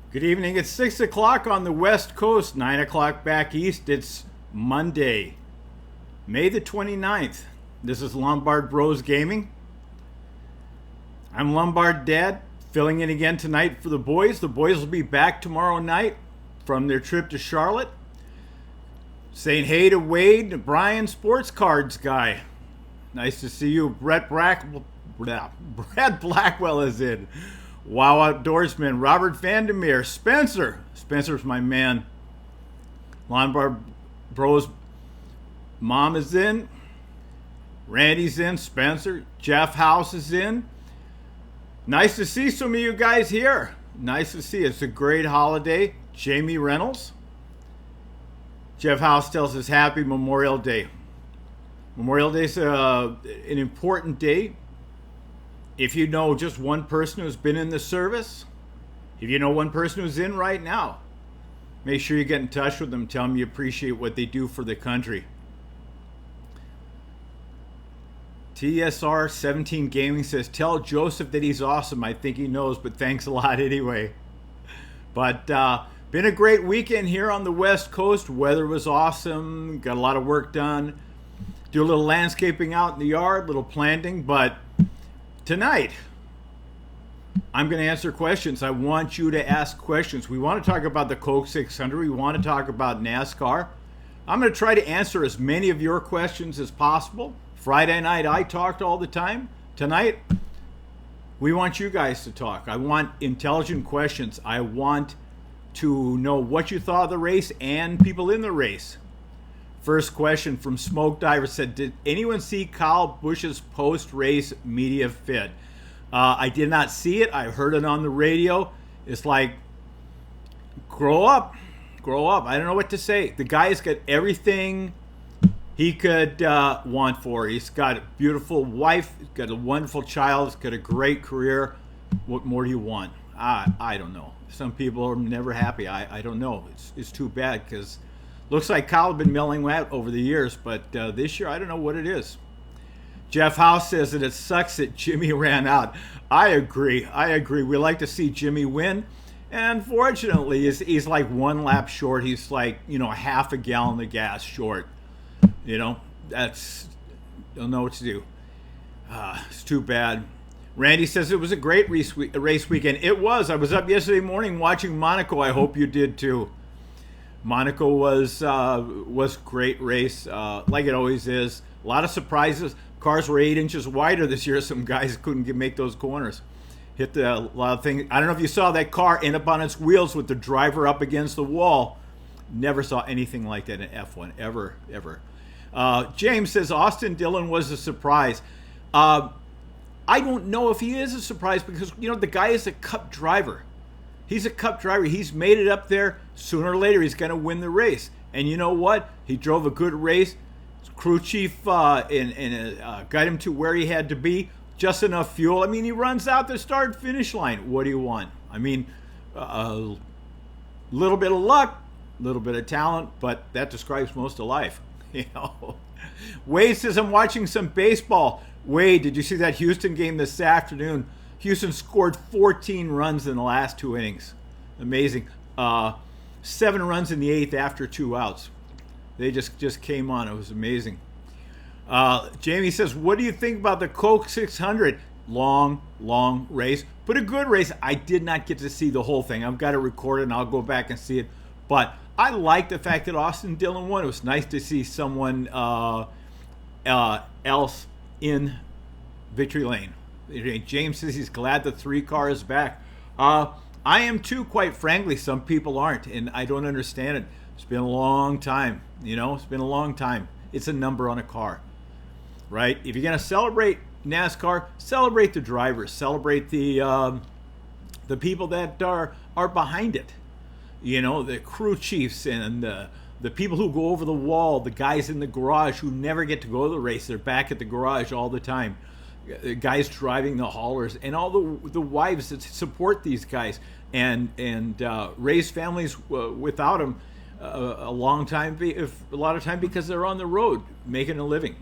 Good evening. It's 6 o'clock on the West Coast, 9 o'clock back east. It's Monday, May the 29th. This is Lombard Bros Gaming. I'm Lombard Dad, filling in again tonight for the boys. The boys will be back tomorrow night from their trip to Charlotte. Saying hey to Wade, to Brian, sports cards guy. Nice to see you. Brad Blackwell is in. Wow Outdoorsman, Robert Vandermeer, Spencer. Spencer's my man. Lombard Bros mom is in. Randy's in. Spencer. Jeff House is in. Nice to see some of you guys here. Nice to see you. It's a great holiday. Jamie Reynolds. Jeff House tells us happy Memorial Day. Memorial Day is an important day. If you know just one person who's been in the service, if you know one person who's in right now, make sure you get in touch with them. Tell them you appreciate what they do for the country. TSR 17 Gaming says, tell Joseph that he's awesome. I think he knows, but thanks a lot anyway. But been a great weekend here on the West Coast. Weather was awesome. Got a lot of work done. Do a little landscaping out in the yard, a little planting, but tonight, I'm going to answer questions. I want you to ask questions. We want to talk about the Coke 600. We want to talk about NASCAR. I'm going to try to answer as many of your questions as possible. Friday night, I talked all the time. Tonight, we want you guys to talk. I want intelligent questions. I want to know what you thought of the race and people in the race. First question from Smoke Diver said, did anyone see Kyle Busch's post-race media fit? I did not see it. I heard it on the radio. It's like, grow up. Grow up. I don't know what to say. The guy's got everything he could want for. He's got a beautiful wife. He's got a wonderful child. He's got a great career. What more do you want? I don't know. Some people are never happy. I don't know. It's too bad because looks like Kyle had been milling out over the years, but this year, I don't know what it is. Jeff House says that it sucks that Jimmy ran out. I agree. We like to see Jimmy win. And unfortunately, he's like one lap short. He's like, half a gallon of gas short. That's, don't know what to do. It's too bad. Randy says it was a great race weekend. It was. I was up yesterday morning watching Monaco. I hope you did too. Monaco was great race, like it always is. A lot of surprises. Cars were 8 inches wider this year. Some guys couldn't make those corners. Hit a lot of things. I don't know if you saw that car end up on its wheels with the driver up against the wall. Never saw anything like that in F1, ever. James says Austin Dillon was a surprise. I don't know if he is a surprise because, the guy is a Cup driver. He's a Cup driver. He's made it up there. Sooner or later, he's going to win the race. And you know what? He drove a good race. Crew chief got him to where he had to be. Just enough fuel. I mean, he runs out the start-finish line. What do you want? I mean, a little bit of luck, a little bit of talent, but that describes most of life. Wade says, I'm watching some baseball. Wade, did you see that Houston game this afternoon? Houston scored 14 runs in the last 2 innings. Amazing. 7 runs in the 8th after 2 outs. They just came on. It was amazing. Jamie says, what do you think about the Coke 600? Long race, but a good race. I did not get to see the whole thing. I've got it recorded, and I'll go back and see it. But I like the fact that Austin Dillon won. It was nice to see someone else in victory lane. James says he's glad the 3 car is back. I am too, quite frankly. Some people aren't, and I don't understand it. It's been a long time, It's been a long time. It's a number on a car, right? If you're going to celebrate NASCAR, celebrate the drivers. Celebrate the people that are behind it. The crew chiefs and the people who go over the wall, the guys in the garage who never get to go to the race. They're back at the garage all the time. Guys driving the haulers and all the wives that support these guys and raise families without them a lot of time because they're on the road making a living.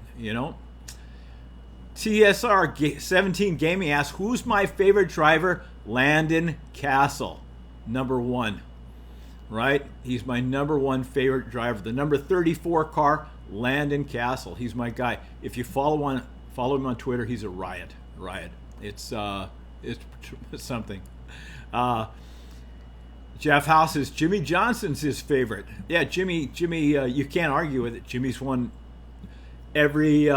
TSR 17 Gaming asks, who's my favorite driver? Landon Castle. number one, right? He's my number one favorite driver. The number 34 car, Landon Castle. He's my guy. If you follow him on Twitter, he's a riot. It's something. Jeff House says Jimmy Johnson's his favorite. Yeah, Jimmy. You can't argue with it. Jimmy's won every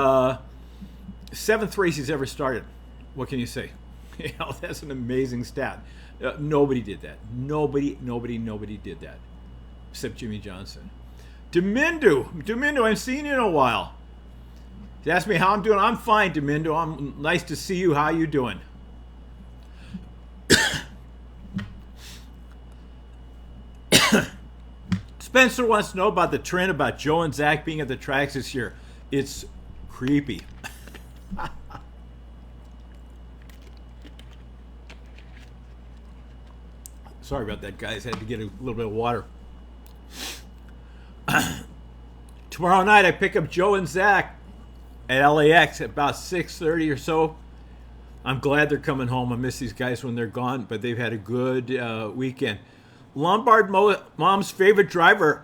seventh race he's ever started. What can you say? That's an amazing stat. Nobody did that. Nobody did that, except Jimmy Johnson. Domindo, I haven't seen you in a while. He asked me how I'm doing. I'm fine, Domindo. I'm nice to see you. How you doing? Spencer wants to know about the trend about Joe and Zach being at the tracks this year. It's creepy. Sorry about that, guys. Had to get a little bit of water. Tomorrow night, I pick up Joe and Zach at LAX at about 6:30 or so. I'm glad they're coming home. I miss these guys when they're gone, but they've had a good weekend. Lombard Mom's favorite driver.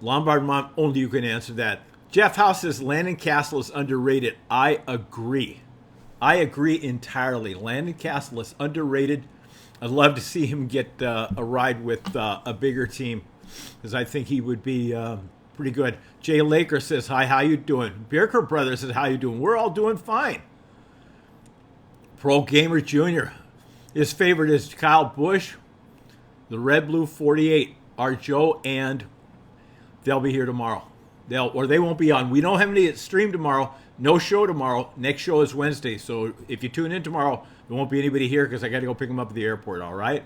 Lombard Mom, only you can answer that. Jeff House says Landon Castle is underrated. I agree. I agree entirely. Landon Castle is underrated. I'd love to see him get a ride with a bigger team, because I think he would be pretty good. Jay Laker says, hi, how you doing? Bierker Brothers says, how you doing? We're all doing fine. Pro Gamer Jr. His favorite is Kyle Busch, the Red Blue 48, our Joe, and they'll be here tomorrow. They won't be on. We don't have any stream tomorrow. No show tomorrow. Next show is Wednesday. So if you tune in tomorrow, there won't be anybody here because I got to go pick them up at the airport. All right.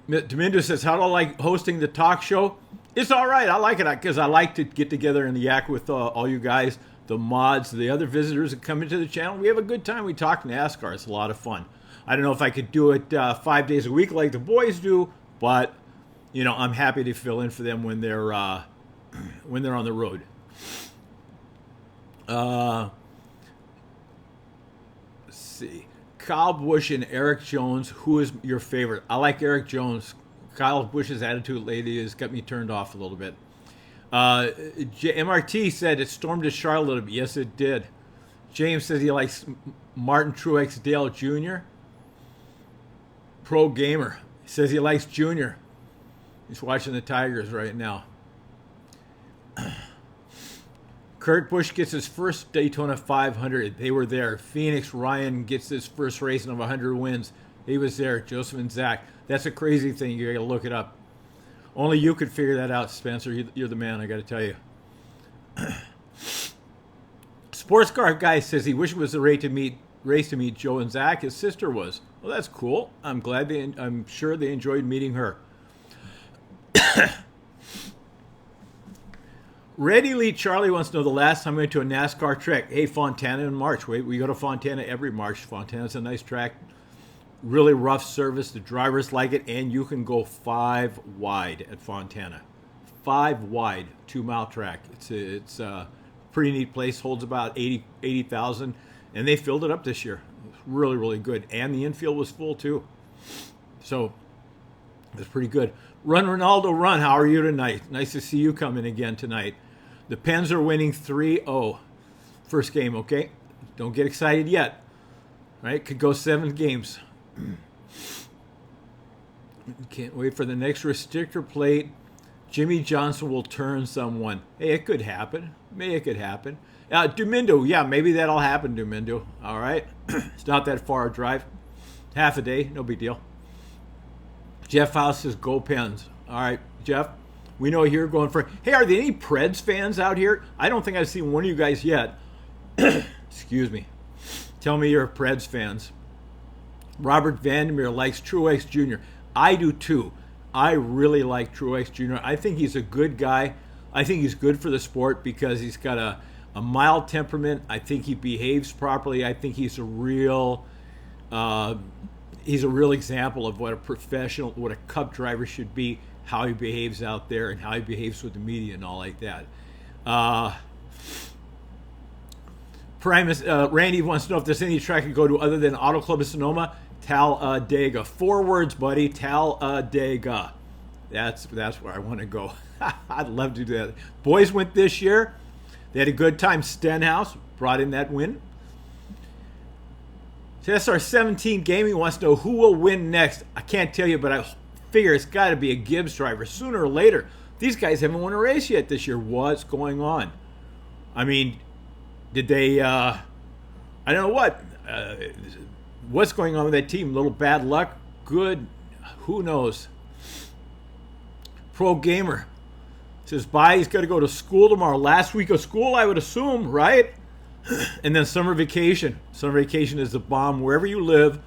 Domingo says, how do I like hosting the talk show? It's all right. I like it because I like to get together and yak with all you guys, the mods, the other visitors that come into the channel. We have a good time. We talk NASCAR. It's a lot of fun. I don't know if I could do it 5 days a week like the boys do, but I'm happy to fill in for them when they're on the road. Let's see. Kyle Busch and Eric Jones, who is your favorite? I like Eric Jones. Kyle Busch's attitude lately has got me turned off a little bit. MRT said it stormed to Charlotte a little bit. Yes, it did. James says he likes Martin Truex Dale Jr. Pro Gamer says he likes Junior. He's watching the Tigers right now. Kurt Busch gets his first Daytona 500. They were there. Phoenix Ryan gets his first race of 100 wins. He was there. Joseph and Zach. That's a crazy thing. You got to look it up. Only you could figure that out, Spencer. You're the man, I got to tell you. Sports car guy says he wished it was a race to meet Joe and Zach. His sister was. Well, that's cool. I'm sure they enjoyed meeting her. Red Elite Charlie wants to know the last time we went to a NASCAR track. Hey, Fontana in March. We go to Fontana every March. Fontana's a nice track. Really rough service. The drivers like it, and you can go 5 wide at Fontana. 5 wide, 2-mile track. It's a pretty neat place. Holds about 80,000, and they filled it up this year. It's really, really good, and the infield was full too. So it's pretty good. Run Ronaldo, run. How are you tonight? Nice to see you coming again tonight. The Pens are winning 3-0. First game, okay? Don't get excited yet. Right? Could go 7 games. Can't wait for the next restrictor plate. Jimmy Johnson will turn someone. Hey, it could happen. Maybe it could happen. Domindo, yeah, maybe that'll happen, Domindo. All right? It's not that far a drive. Half a day, no big deal. Jeff House says, go Pens. All right, Jeff, we know you're going for... Hey, are there any Preds fans out here? I don't think I've seen one of you guys yet. Excuse me. Tell me you're Preds fans. Robert Vandermeer likes Truex Jr. I do too. I really like Truex Jr. I think he's a good guy. I think he's good for the sport because he's got a mild temperament. I think he behaves properly. I think he's a real example of what a professional, what a Cup driver should be, how he behaves out there and how he behaves with the media and all like that. Primus, Randy wants to know if there's any track I could go to other than Auto Club of Sonoma. Talladega. 4 words, buddy. Talladega. That's where I want to go. I'd love to do that. Boys went this year. They had a good time. Stenhouse brought in that win. SR17 Gaming wants to know who will win next. I can't tell you, but I figure it's got to be a Gibbs driver sooner or later. These guys haven't won a race yet this year. What's going on? I mean, did they, I don't know what. What's going on with that team? A little bad luck? Good? Who knows? Pro Gamer says, bye, he's got to go to school tomorrow. Last week of school, I would assume, right? And then summer vacation. Summer vacation is the bomb. Wherever you live,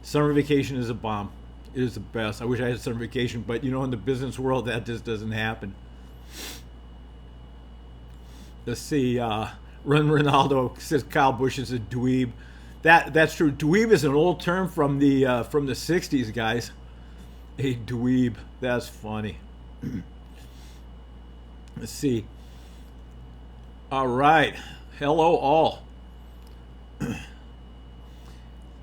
summer vacation is a bomb. It is the best. I wish I had summer vacation, but you know, in the business world, that just doesn't happen. Let's see. Run Ronaldo says Kyle Busch is a dweeb. That's true. Dweeb is an old term from the 60s, guys. A dweeb. That's funny. Let's see. All right. Hello, all.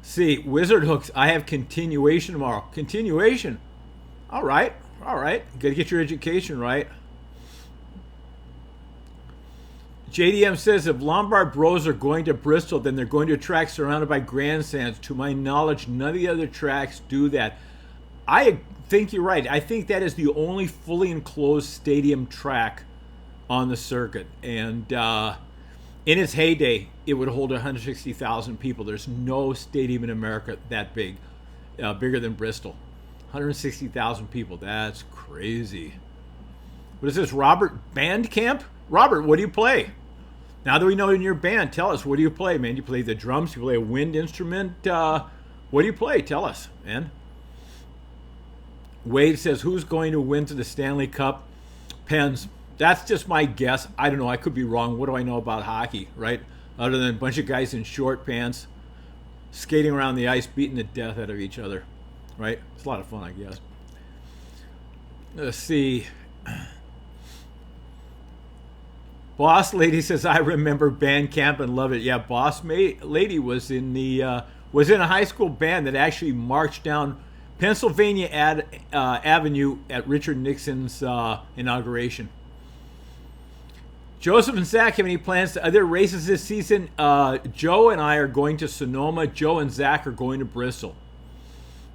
See, Wizard Hooks, I have continuation tomorrow. Continuation? All right. All right. Got to get your education right. JDM says if Lombard Bros are going to Bristol, then they're going to a track surrounded by grandstands. To my knowledge, none of the other tracks do that. I think you're right. I think that is the only fully enclosed stadium track on the circuit. And in its heyday, it would hold 160,000 people. There's no stadium in America that big, bigger than Bristol. 160,000 people. That's crazy. What is this, Robert Bandcamp? Robert, what do you play? Now that we know in your band, tell us, what do you play, man? You play the drums? You play a wind instrument? What do you play? Tell us, man. Wade says, who's going to win to the Stanley Cup? Pens. That's just my guess. I don't know. I could be wrong. What do I know about hockey, right? Other than a bunch of guys in short pants skating around the ice, beating the death out of each other, right? It's a lot of fun, I guess. Let's see. Boss Lady says, I remember band camp and love it. Yeah, Boss Lady was in a high school band that actually marched down Pennsylvania Avenue at Richard Nixon's inauguration. Joseph and Zach have any plans to other races this season? Joe and I are going to Sonoma. Joe and Zach are going to Bristol.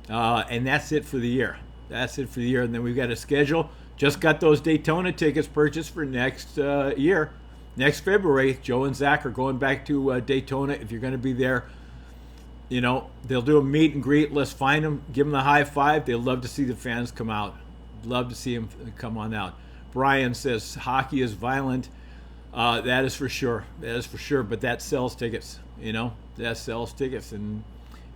And that's it for the year. That's it for the year. And then we've got a schedule. Just got those Daytona tickets purchased for next year. Next February, Joe and Zach are going back to Daytona. If you're going to be there, you know, they'll do a meet and greet. Let's find them. Give them the high five. They'd love to see the fans come out. Love to see them come on out. Brian says, hockey is violent. That is for sure. That is for sure. But that sells tickets, you know. That sells tickets. And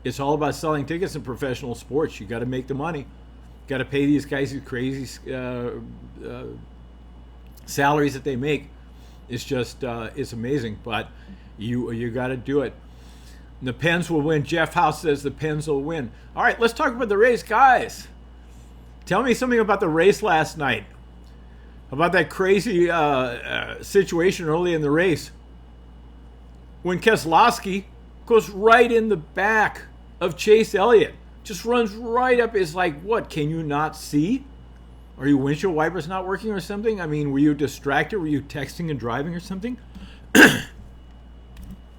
it's all about selling tickets in professional sports. You got to make the money. Got to pay these guys these crazy salaries that they make. It's just it's amazing, but you got to do it. And the Pens will win. Jeff House says the Pens will win. All right, let's talk about the race, guys. Tell me something about the race last night. About that crazy situation early in the race when Keselowski goes right in the back of Chase Elliott. Just runs right up. It's like, what? Can you not see? Are your windshield wipers not working or something? I mean, were you distracted? Were you texting and driving or something?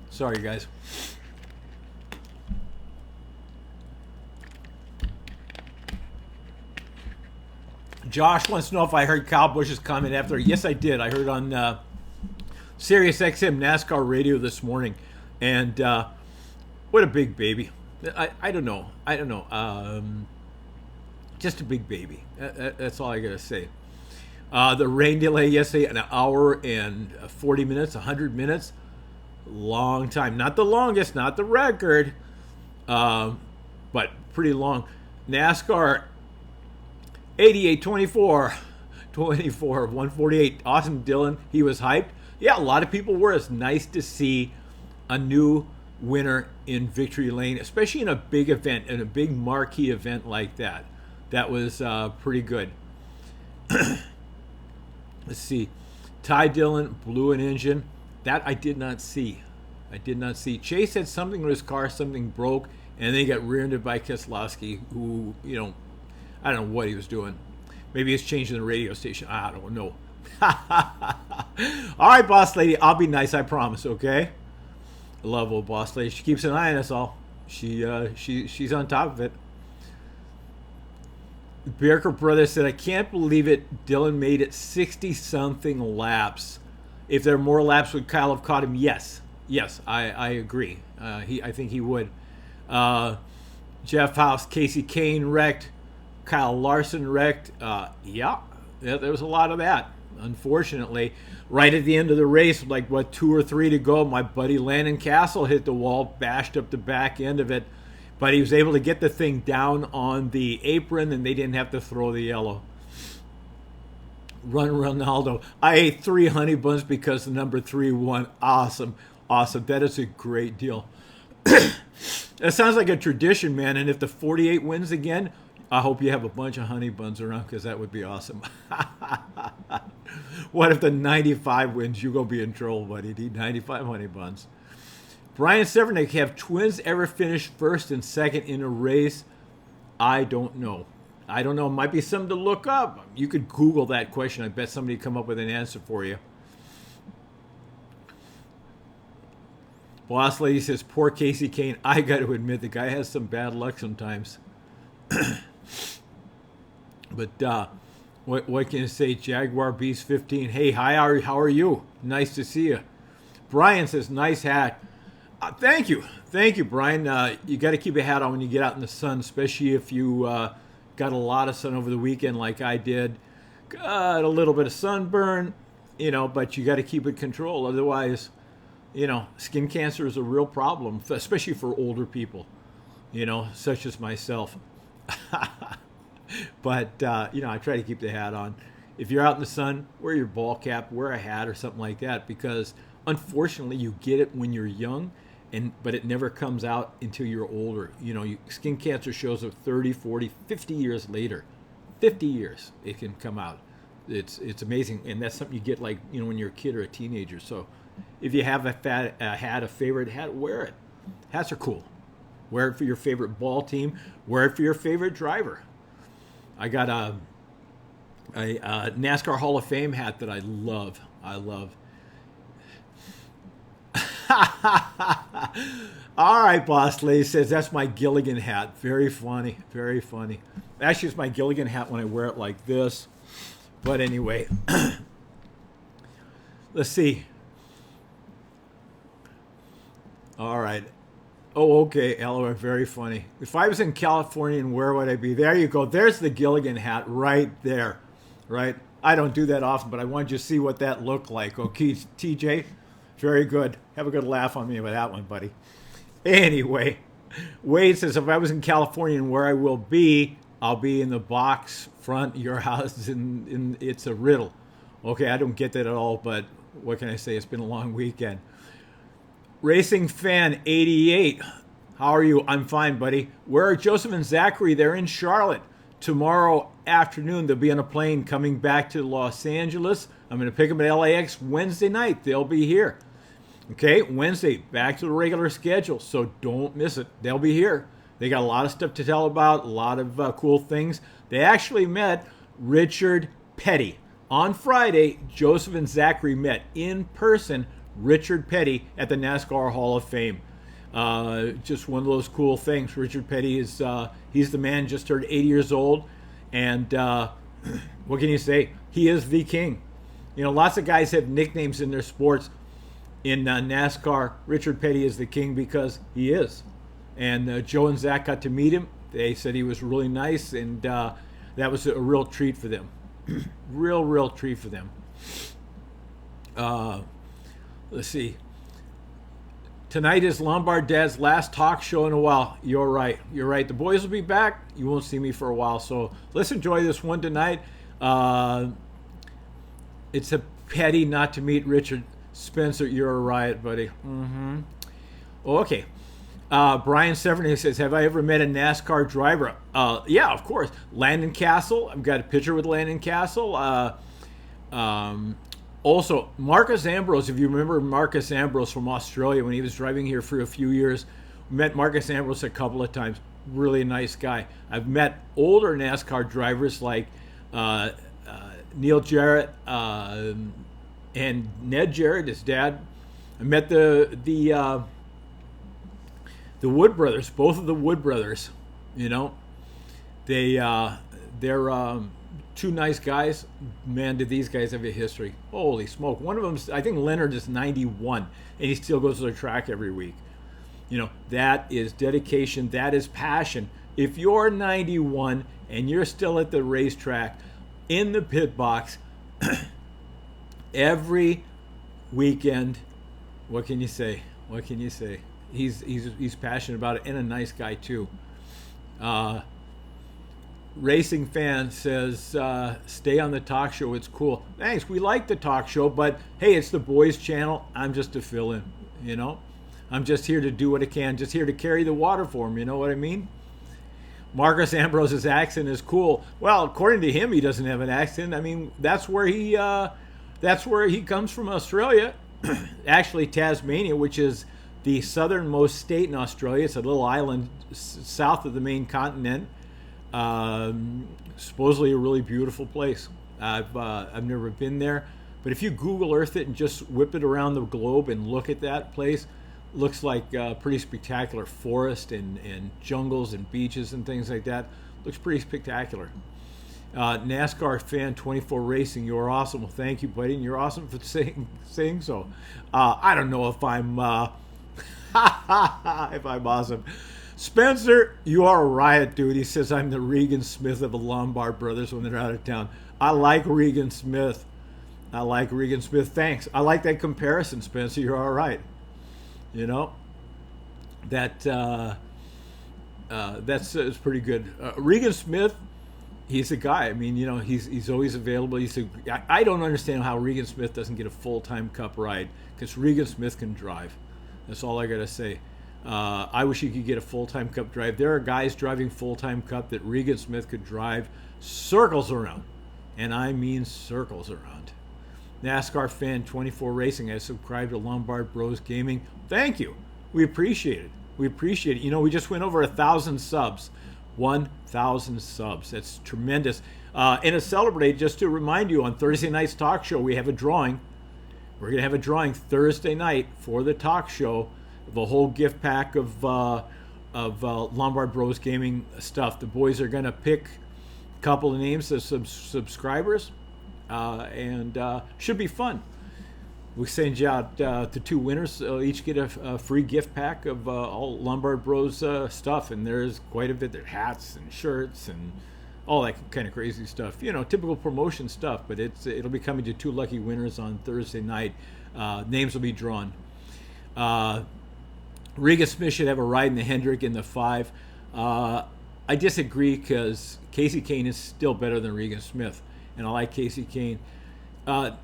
Sorry, guys. Josh wants to know if I heard Kyle Busch's comment after. Yes, I did. I heard on Sirius XM NASCAR radio this morning. And what a big baby. I don't know. Just a big baby. That's all I got to say. The rain delay yesterday, an hour and 40 minutes, 100 minutes. Long time. Not the longest, not the record, but pretty long. NASCAR 88, 24, 148. Austin Dillon, he was hyped. Yeah, a lot of people were. It's nice to see a new winner in victory lane, especially in a big event, in a big marquee event like that. That was pretty good. Let's see. Ty Dillon blew an engine. That I did not see. I did not see. Chase had something with his car, something broke, and then he got rear-ended by Keselowski, who, I don't know what he was doing. Maybe he's changing the radio station. I don't know. All right, boss lady, I'll be nice, I promise, okay? I love old boss lady. She keeps an eye on us all. She's on top of it. Barker brother said, I can't believe it. Dylan made it 60-something laps. If there are more laps, would Kyle have caught him? Yes, I agree. I think he would. Jeff House, Casey Kane wrecked. Kyle Larson wrecked. Yeah, there was a lot of that. Unfortunately, right at the end of the race, like 2 or 3 to go, my buddy Landon Castle hit the wall, bashed up the back end of it, but he was able to get the thing down on the apron, and they didn't have to throw the yellow. Run Ronaldo. I ate 3 honey buns because the number 3 won. Awesome. That is a great deal. That sounds like a tradition, man. And if the 48 wins again, I hope you have a bunch of honey buns around, because that would be awesome. What if the 95 wins? You're going to be in trouble, buddy. Eat 95 honey buns. Brian Severnick, have twins ever finished first and second in a race? I don't know. It might be something to look up. You could Google that question. I bet somebody would come up with an answer for you. Boss lady says, poor Casey Kane. I got to admit, the guy has some bad luck sometimes. But what can you say? Jaguar Beast 15. Hey, hi, how are you? Nice to see you. Brian says, nice hat. Thank you, Brian. You got to keep a hat on when you get out in the sun, especially if you got a lot of sun over the weekend like I did. Got a little bit of sunburn, but you got to keep it controlled. Otherwise, skin cancer is a real problem, especially for older people, such as myself. But, I try to keep the hat on. If you're out in the sun, wear your ball cap, wear a hat or something like that, because unfortunately you get it when you're young, but it never comes out until you're older. Skin cancer shows up 30, 40, 50 years later. 50 years it can come out. It's amazing, and that's something you get when you're a kid or a teenager. So if you have a favorite hat, wear it. Hats are cool. Wear it for your favorite ball team. Wear it for your favorite driver. I got a NASCAR Hall of Fame hat that I love. All right, boss lady says, that's my Gilligan hat. Very funny. Actually, it's my Gilligan hat when I wear it like this. But anyway, let's see. All right. Oh, okay, LOL, very funny. If I was in California, and where would I be? There you go. There's the Gilligan hat right there, right? I don't do that often, but I wanted you to see what that looked like. Okay, TJ, very good. Have a good laugh on me with that one, buddy. Anyway, Wade says, if I was in California and where I will be, I'll be in the box front of your house, and it's a riddle. Okay, I don't get that at all, but what can I say? It's been a long weekend. Racing Fan 88, how are you? I'm fine, buddy. Where are Joseph and Zachary? They're in Charlotte. Tomorrow afternoon, they'll be on a plane coming back to Los Angeles. I'm going to pick them at LAX Wednesday night. They'll be here. Okay, Wednesday, back to the regular schedule, so don't miss it. They'll be here. They got a lot of stuff to tell about, a lot of cool things. They actually met Richard Petty. On Friday, Joseph and Zachary met in person Richard Petty at the NASCAR Hall of Fame. Just one of those cool things. Richard Petty is he's the man, just turned 80 years old, and what can you say? He is the king. Lots of guys have nicknames in their sports. In NASCAR, Richard Petty is the king because he is. And Joe and Zach got to meet him. They said he was really nice, and that was a real treat for them. real treat for them. Let's see. Tonight is Lombard Dad's last talk show in a while. You're right. The boys will be back. You won't see me for a while. So let's enjoy this one tonight. It's a pity not to meet Richard. Spencer, you're a riot, buddy. Mm-hmm. Oh, okay. Brian Severny says, have I ever met a NASCAR driver? Yeah, of course. Landon Castle. I've got a picture with Landon Castle. Also, Marcus Ambrose, if you remember Marcus Ambrose from Australia when he was driving here for a few years, met Marcus Ambrose a couple of times. Really nice guy. I've met older NASCAR drivers like Neil Jarrett and Ned Jarrett, his dad. I met the Wood brothers, both of the Wood brothers. You know, they're two nice guys. Man, did these guys have a history. Holy smoke. One of them, I think Leonard is 91, and he still goes to the track every week. You know, that is dedication. That is passion. If you're 91 and you're still at the racetrack in the pit box every weekend, what can you say? What can you say? He's passionate about it, and a nice guy too. Racing fan says, stay on the talk show. It's cool. Thanks. We like the talk show, but hey, it's the boys' channel. I'm just a fill-in, you know. I'm just here to do what I can. Just here to carry the water for him. You know what I mean? Marcus Ambrose's accent is cool. Well, according to him, he doesn't have an accent. I mean, that's where he comes from, Australia. Actually, Tasmania, which is the southernmost state in Australia. It's a little island south of the main continent. Supposedly a really beautiful place. I've never been there, but if you Google Earth it and just whip it around the globe and look at that place, looks like pretty spectacular forest and jungles and beaches and things like that. Looks pretty spectacular. NASCAR fan 24 Racing, you're awesome. Well, thank you, buddy, and you're awesome for saying so. I don't know if I'm if I'm awesome. Spencer, you are a riot, dude. He says I'm the Regan Smith of the Lombard brothers when they're out of town. I like Regan Smith. Thanks. I like that comparison, Spencer. You're all right. You know, that's it's pretty good. Regan Smith, he's a guy. I mean, you know, he's always available. I don't understand how Regan Smith doesn't get a full-time Cup ride, because Regan Smith can drive. That's all I gotta say. I wish he could get a full-time Cup drive. There are guys driving full-time Cup that Regan Smith could drive circles around, and I mean circles around. NASCAR fan 24 Racing, I subscribe to Lombard Bros Gaming. Thank you. We appreciate it. You know, we just went over 1,000 subs. 1,000 subs. That's tremendous. And to celebrate, just to remind you, on Thursday night's talk show, we have a drawing. We're going to have a drawing Thursday night for the talk show of a whole gift pack of Lombard Bros Gaming stuff. The boys are going to pick a couple of names of subscribers, and should be fun. We send you out the two winners. Each get a free gift pack of all Lombard Bros stuff, and there's quite a bit. There hats and shirts and all that kind of crazy stuff. You know, typical promotion stuff. But it'll be coming to two lucky winners on Thursday night. Names will be drawn. Regan Smith should have a ride in the Hendrick in the 5. I disagree, because Casey Kane is still better than Regan Smith, and I like Casey Kane. I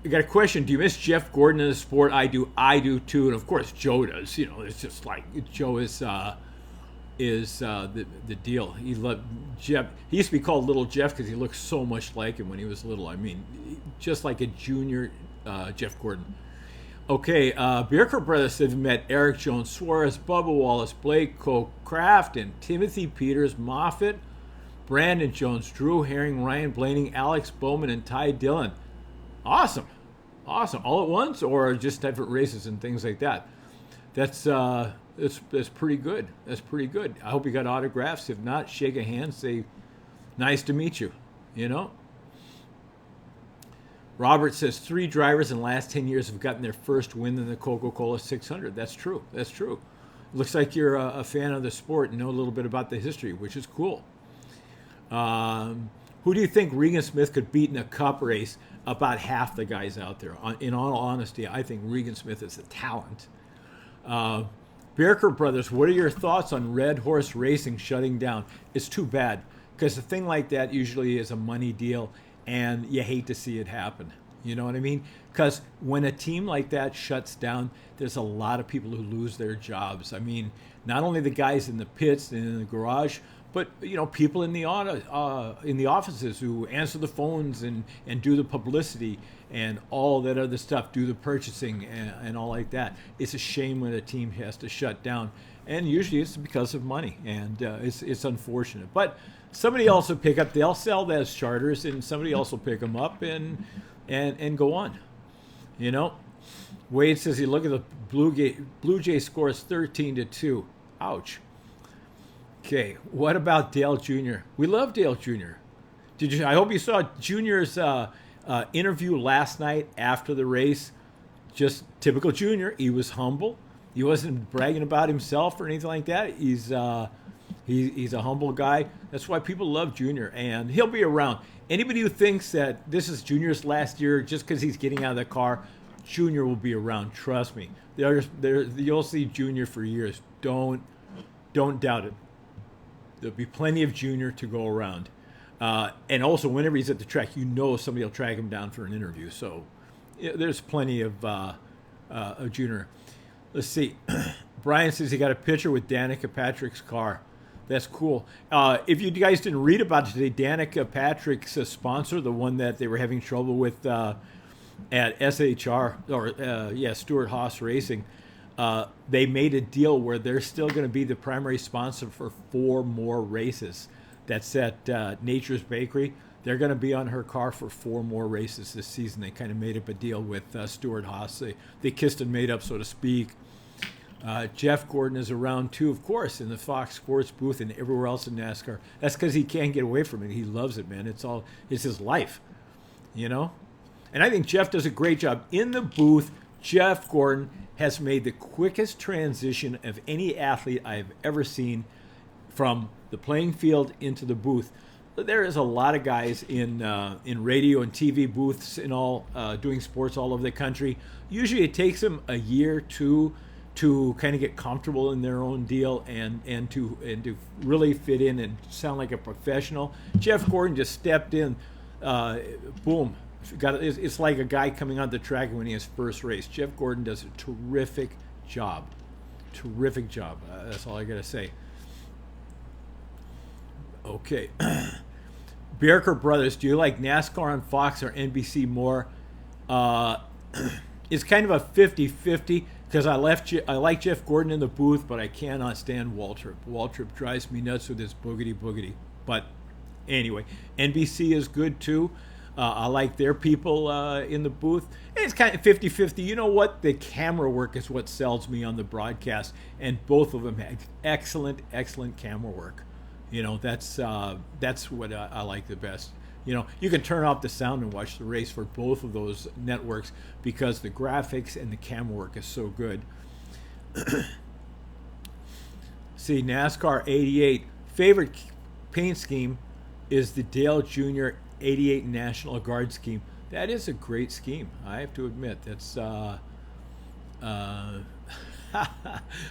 got a question. Do you miss Jeff Gordon in the sport? I do too, and of course Joe does. You know, it's just like Joe is the deal. He loved Jeff. He used to be called Little Jeff because he looked so much like him when he was little. I mean, just like a junior Jeff Gordon. Okay, Bierker Brothers have met Eric Jones Suarez, Bubba Wallace, Blake Koch, Kraft, and Timothy Peters, Moffitt, Brandon Jones, Drew Herring, Ryan Blaney, Alex Bowman, and Ty Dillon. Awesome. All at once, or just different races and things like that. That's pretty good. I hope you got autographs. If not, shake a hand, say, nice to meet you, you know? Robert says 3 drivers in the last 10 years have gotten their first win in the Coca-Cola 600. That's true. Looks like you're a fan of the sport and know a little bit about the history, which is cool. Who do you think Regan Smith could beat in a Cup race? About half the guys out there. In all honesty, I think Regan Smith is a talent. Bierker Brothers, what are your thoughts on Red Horse Racing shutting down? It's too bad, because a thing like that usually is a money deal, and you hate to see it happen. You know what I mean? Because when a team like that shuts down, there's a lot of people who lose their jobs. I mean, not only the guys in the pits and in the garage, but people in the offices who answer the phones and do the publicity and all that other stuff, do the purchasing and all like that. It's a shame when a team has to shut down, and usually it's because of money, and it's unfortunate. But somebody else will pick up. They'll sell those charters, and somebody else will pick them up and go on. Wade says, "You look at the Blue Jay scores 13-2. Ouch." Okay, what about Dale Jr.? We love Dale Jr. I hope you saw Jr.'s interview last night after the race. Just typical Jr. He was humble. He wasn't bragging about himself or anything like that. He's a humble guy. That's why people love Jr. And he'll be around. Anybody who thinks that this is Jr.'s last year just because he's getting out of the car, Jr. will be around. Trust me. You'll see Jr. for years. Don't doubt it. There'll be plenty of Jr. to go around. And also, whenever he's at the track, somebody will track him down for an interview. So there's plenty of Jr. Let's see. Brian says he got a picture with Danica Patrick's car. That's cool. If you guys didn't read about it today, Danica Patrick's sponsor, the one that they were having trouble with at SHR, or Stuart Haas Racing, they made a deal where they're still going to be the primary sponsor for 4 more races. That's at Nature's Bakery. They're going to be on her car for 4 more races this season. They kind of made up a deal with Stuart Haas. They kissed and made up, so to speak. Jeff Gordon is around too, of course, in the Fox Sports booth and everywhere else in NASCAR. That's because he can't get away from it. He loves it, man. It's his life, And I think Jeff does a great job. In the booth, Jeff Gordon has made the quickest transition of any athlete I've ever seen from the playing field into the booth. There is a lot of guys in radio and TV booths and all doing sports all over the country. Usually it takes them a year or two to kind of get comfortable in their own deal and to really fit in and sound like a professional. Jeff Gordon just stepped in, boom. It's like a guy coming on the track winning his first race. Jeff Gordon does a terrific job. Terrific job. That's all I got to say. Okay. Bierker Brothers, do you like NASCAR on Fox or NBC more? It's kind of a 50-50 because I like Jeff Gordon in the booth, but I cannot stand Waltrip. Waltrip drives me nuts with his boogity. But anyway, NBC is good too. I like their people in the booth. It's kind of 50-50. You know what? The camera work is what sells me on the broadcast, and both of them had excellent camera work. That's what I like the best. You can turn off the sound and watch the race for both of those networks because the graphics and the camera work is so good. See, NASCAR 88. Favorite paint scheme is the Dale Jr. 88 National Guard scheme. That is a great scheme, I have to admit. That's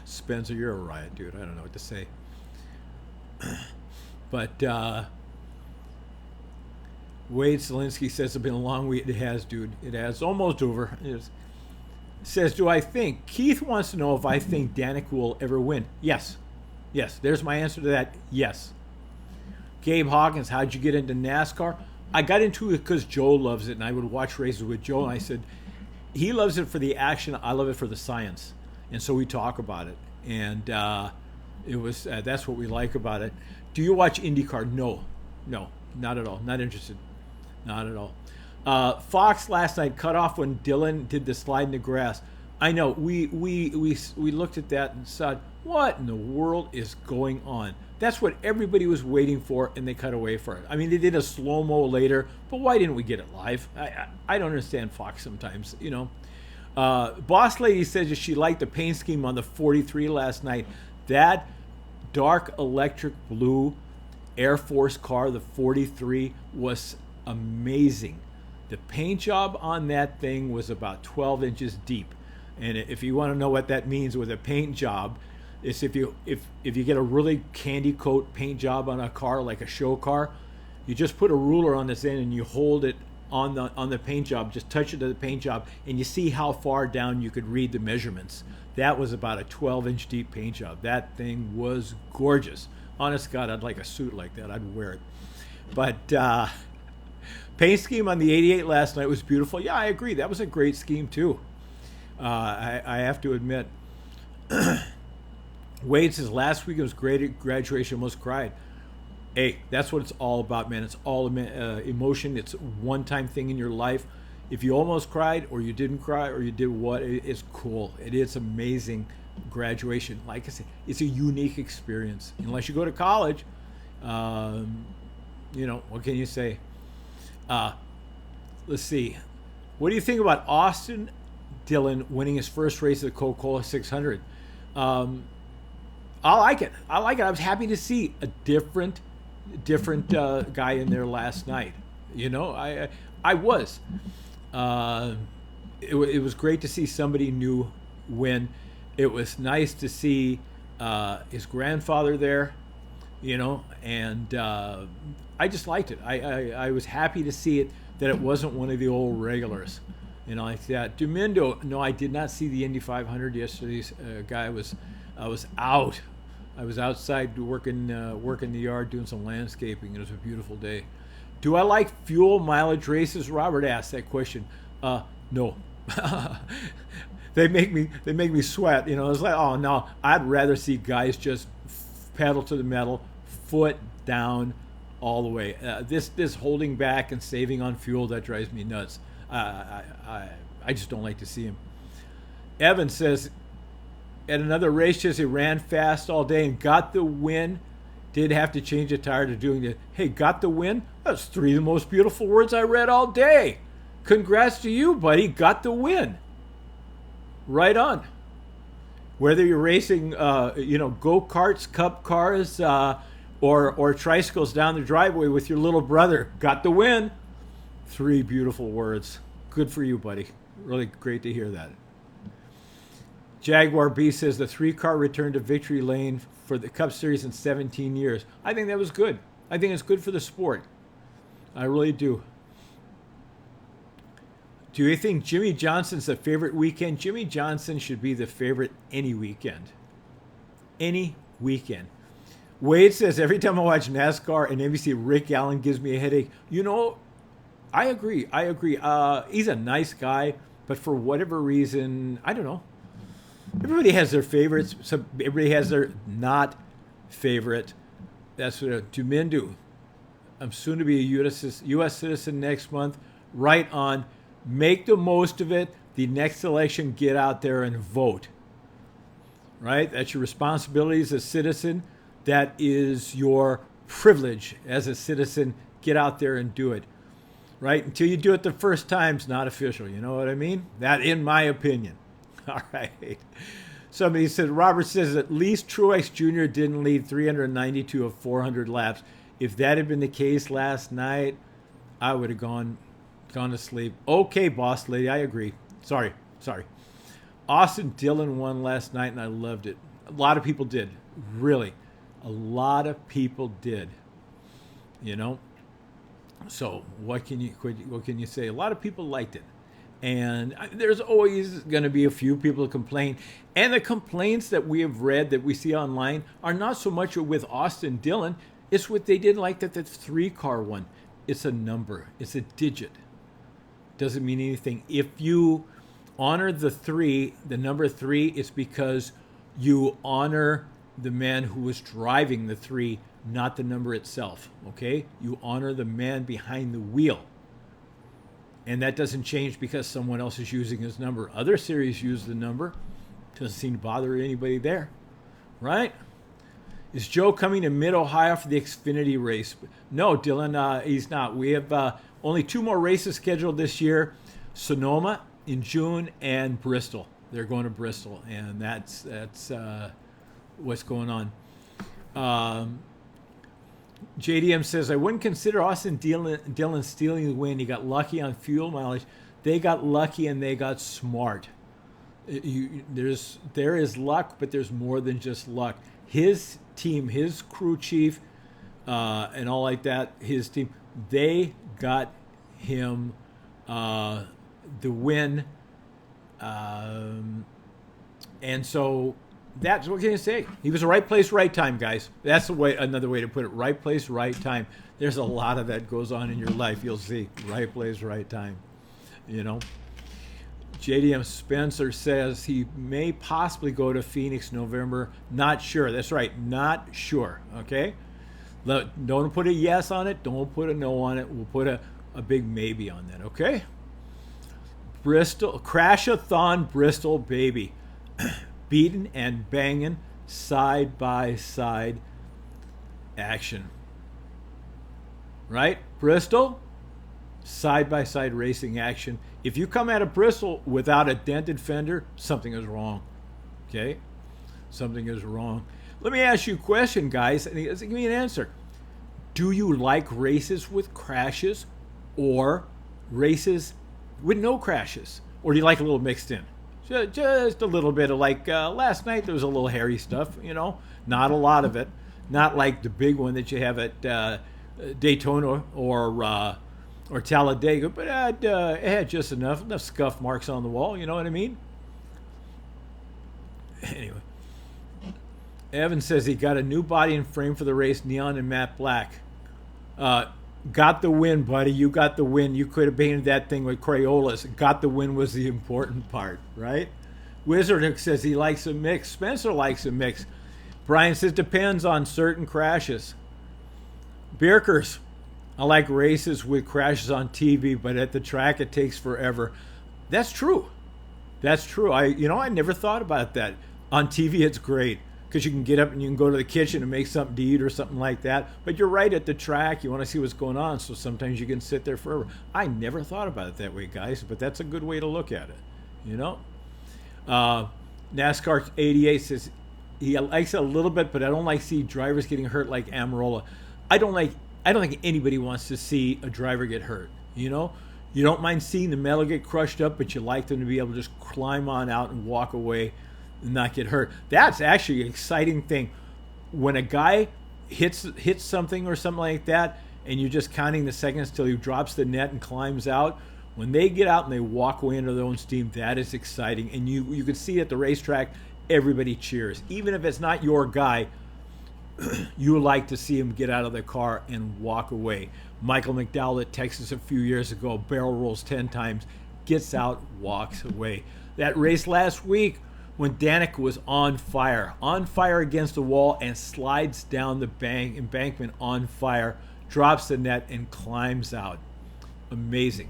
Spencer, you're a riot, dude. I don't know what to say. But Wade Zelinsky says it's been a long week. It has, dude. It has. Almost over. Says, do I think? Keith wants to know if I think Danica will ever win. Yes. There's my answer to that. Yes. Gabe Hawkins, how'd you get into NASCAR? I got into it because Joe loves it, and I would watch races with Joe, and I said, he loves it for the action, I love it for the science. And so we talk about it. And it was that's what we like about it. Do you watch IndyCar? No, not at all. Not interested. Not at all. Fox last night cut off when Dylan did the slide in the grass. I know. We looked at that and said, what in the world is going on? That's what everybody was waiting for, and they cut away for it. I mean, they did a slow-mo later, but why didn't we get it live? I don't understand Fox sometimes, Boss Lady says that she liked the paint scheme on the 43 last night. That dark electric blue Air Force car, the 43, was amazing. The paint job on that thing was about 12 inches deep. And if you want to know what that means with a paint job, it's if you get a really candy coat paint job on a car, like a show car, you just put a ruler on this end and you hold it on the paint job, just touch it to the paint job, and you see how far down you could read the measurements. That was about a 12-inch deep paint job. That thing was gorgeous. Honest God, I'd like a suit like that. I'd wear it. But paint scheme on the 88 last night was beautiful. Yeah, I agree. That was a great scheme too. I have to admit. Wade says last week it was great at graduation, almost cried. Hey, that's what it's all about, man. It's all emotion. It's a one-time thing in your life. If you almost cried or you didn't cry or you did what, it's cool. It is amazing graduation. Like I said, it's a unique experience. Unless you go to college, what can you say? Let's see. What do you think about Austin Dillon winning his first race of the Coca-Cola 600? I like it. I was happy to see a different guy in there last night. I was. It was great to see somebody new win. It was nice to see his grandfather there, and I just liked it. I was happy to see it, that it wasn't one of the old regulars, like that. Domindo, no, I did not see the Indy 500 yesterday. I was out. I was outside working the yard, doing some landscaping. It was a beautiful day. Do I like fuel mileage races? Robert asked that question. No. They make me sweat. It's like, oh no, I'd rather see guys just pedal to the metal, foot down, all the way. This holding back and saving on fuel, that drives me nuts. I just don't like to see him. Evan says, at another race, he ran fast all day and got the win. Did have to change the tire to doing it. Hey, got the win? That's 3 of the most beautiful words I read all day. Congrats to you, buddy. Got the win. Right on. Whether you're racing, go-karts, cup cars, or tricycles down the driveway with your little brother, got the win. 3 beautiful words. Good for you, buddy. Really great to hear that. Jaguar B says the 3-car returned to victory lane for the Cup Series in 17 years. I think that was good. I think it's good for the sport. I really do. Do you think Jimmy Johnson's the favorite weekend? Jimmy Johnson should be the favorite any weekend. Any weekend. Wade says, every time I watch NASCAR and NBC, Rick Allen gives me a headache. I agree. He's a nice guy, but for whatever reason, I don't know. Everybody has their favorites. Everybody has their not favorite. That's what Domindu. I'm soon to be a U.S. citizen next month. Right on. Make the most of it. The next election, get out there and vote. Right? That's your responsibility as a citizen. That is your privilege as a citizen. Get out there and do it. Right? Until you do it the first time, it's not official. You know what I mean? That, in my opinion. All right. Somebody said, Robert says at least Truex Jr. didn't lead 392 of 400 laps. If that had been the case last night, I would have gone to sleep. Okay, boss lady, I agree. Sorry. Austin Dillon won last night, and I loved it. A lot of people did. Really. A lot of people did. So what can you say? A lot of people liked it. And there's always going to be a few people who complain. And the complaints that we have read, that we see online, are not so much with Austin Dillon. It's what they didn't like that the 3-car one. It's a number. It's a digit. Doesn't mean anything. If you honor the number 3, it's because you honor the man who was driving the 3, not the number itself. Okay? You honor the man behind the wheel. And that doesn't change because someone else is using his number. Other series use the number. Doesn't seem to bother anybody there. Right? Is Joe coming to Mid-Ohio for the Xfinity race? No, Dylan, he's not. We have only 2 more races scheduled this year. Sonoma in June and Bristol. They're going to Bristol. And that's what's going on. JDM says, I wouldn't consider Austin Dillon stealing the win. He got lucky on fuel mileage. They got lucky and they got smart. There is luck, but there's more than just luck. His team, his crew chief, and all like that, his team, they got him the win. And so That's what can you say? He was the right place, right time, guys. That's the way. Another way to put it: right place, right time. There's a lot of that goes on in your life. You'll see, right place, right time. You know. JDM Spencer says he may possibly go to Phoenix November. Not sure. That's right. Not sure. Okay. Don't put a yes on it. Don't put a no on it. We'll put a big maybe on that. Okay. Bristol Crash-a-thon Bristol baby. Beating and banging side by side action. Right? Bristol, side by side racing action. If you come out of Bristol without a dented fender, something is wrong. Okay? Something is wrong. Let me ask you a question, guys, and give me an answer. Do you like races with crashes or races with no crashes? Or do you like a little mixed in? Just a little bit of like last night there was a little hairy stuff, you know, not a lot of it. Not like the big one that you have at Daytona or Talladega, but it had just enough scuff marks on the wall, you know what I mean? Anyway. Evan says he got a new body and frame for the race, neon and matte black. Got the win, buddy. You got the win. You could have painted that thing with Crayolas. Got the win was the important part, right? Wizard says he likes a mix. Spencer likes a mix. Brian says depends on certain crashes. Bierkers, I like races with crashes on TV, but at the track it takes forever. That's true. That's true. I never thought about that. On TV it's great, because you can get up and you can go to the kitchen and make something to eat or something like that. But you're right, at the track, you want to see what's going on, so sometimes you can sit there forever. I never thought about it that way, guys, but that's a good way to look at it, you know? NASCAR 88 says he likes it a little bit, but I don't like see drivers getting hurt like Amarola. I don't think anybody wants to see a driver get hurt, you know? You don't mind seeing the metal get crushed up, but you like them to be able to just climb on out and walk away and not get hurt. That's actually an exciting thing. When a guy hits something or something like that, and you're just counting the seconds till he drops the net and climbs out, when they get out and they walk away into their own steam, that is exciting. And you can see at the racetrack, everybody cheers. Even if it's not your guy, you like to see him get out of the car and walk away. Michael McDowell at Texas a few years ago, barrel rolls 10 times, gets out, walks away. That race last week, when Danica was on fire against the wall and slides down the embankment on fire, drops the net and climbs out. Amazing.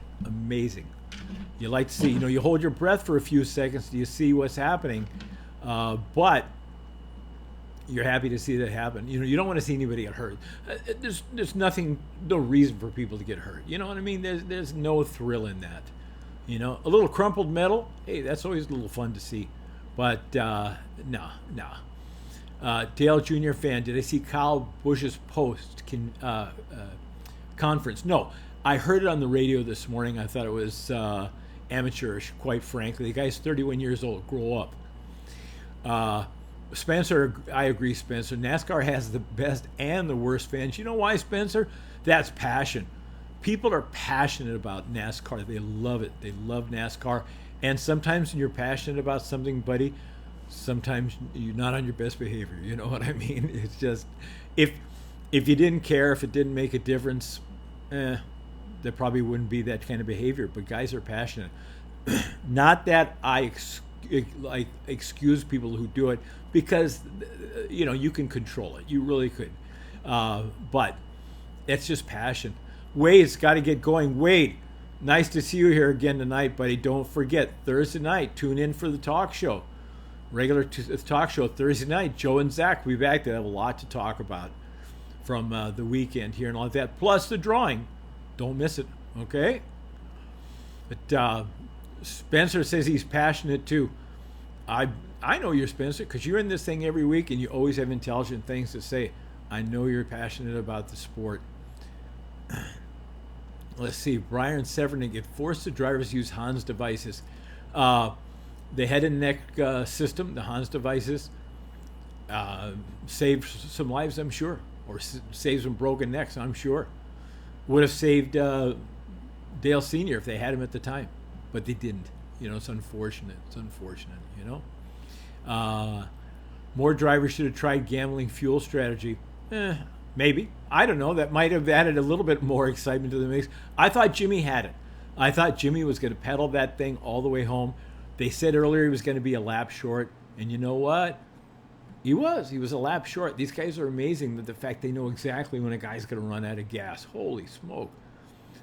You like to see, you hold your breath for a few seconds till you see what's happening, but you're happy to see that happen. You don't want to see anybody get hurt. There's no reason for people to get hurt. You know what I mean? There's no thrill in that. A little crumpled metal, hey, that's always a little fun to see. But no. Dale Jr. fan, did I see Kyle Busch's post conference? No, I heard it on the radio this morning. I thought it was amateurish, quite frankly. The guy's 31 years old. Grow up. Spencer, I agree, Spencer. NASCAR has the best and the worst fans. You know why, Spencer? That's passion. People are passionate about NASCAR. They love it. They love NASCAR. And sometimes when you're passionate about something, buddy, sometimes you're not on your best behavior. You know what I mean? It's just, if you didn't care, if it didn't make a difference, there probably wouldn't be that kind of behavior. But guys are passionate. Not that I excuse people who do it, because you can control it. You really could. But it's just passion. Wade's got to get going. Wade, nice to see you here again tonight, buddy. Don't forget, Thursday night, tune in for the talk show. Regular talk show Thursday night. Joe and Zach will be back. They have a lot to talk about from the weekend here and all that. Plus the drawing. Don't miss it, okay? But Spencer says he's passionate too. I know you're Spencer, because you're in this thing every week and you always have intelligent things to say. I know you're passionate about the sport. Let's see. Brian Severnick, it forced the drivers to use Hans devices. The head and neck system, the Hans devices, saved some lives, I'm sure, or saved some broken necks, I'm sure. Would have saved Dale Sr. if they had him at the time, but they didn't. It's unfortunate. More drivers should have tried gambling fuel strategy. Maybe. I don't know. That might have added a little bit more excitement to the mix. I thought Jimmy had it. I thought Jimmy was going to pedal that thing all the way home. They said earlier he was going to be a lap short. And you know what? He was. He was a lap short. These guys are amazing with the fact they know exactly when a guy's going to run out of gas. Holy smoke.